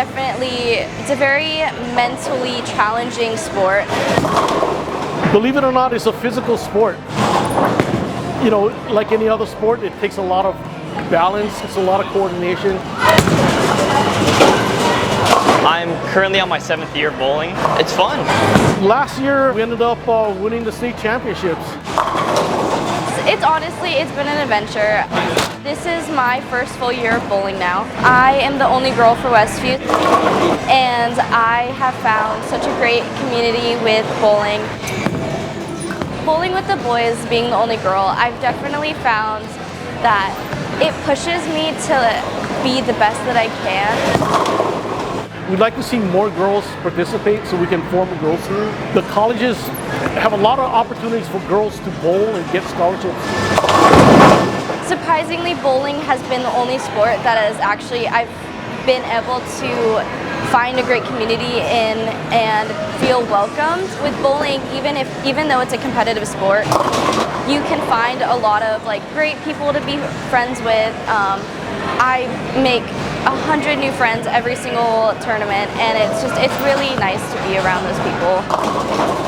it's a very mentally challenging sport. Believe it or not, it's a physical sport. You know, like any other sport, it takes a lot of balance, it's a lot of coordination. I'm currently on my 7th year of bowling. It's fun. Last year, we ended up winning the state championships. It's been an adventure. This is my first full year of bowling now. I am the only girl for Westview, and I have found such a great community with bowling. Bowling with the boys, being the only girl, I've definitely found that it pushes me to be the best that I can. We'd like to see more girls participate so we can form a girls team. The colleges have a lot of opportunities for girls to bowl and get scholarships. Surprisingly, bowling has been the only sport that I've been able to find a great community in and feel welcomed. With bowling, even though it's a competitive sport, you can find a lot of great people to be friends with. I make 100 new friends every single tournament, and it's really nice to be around those people.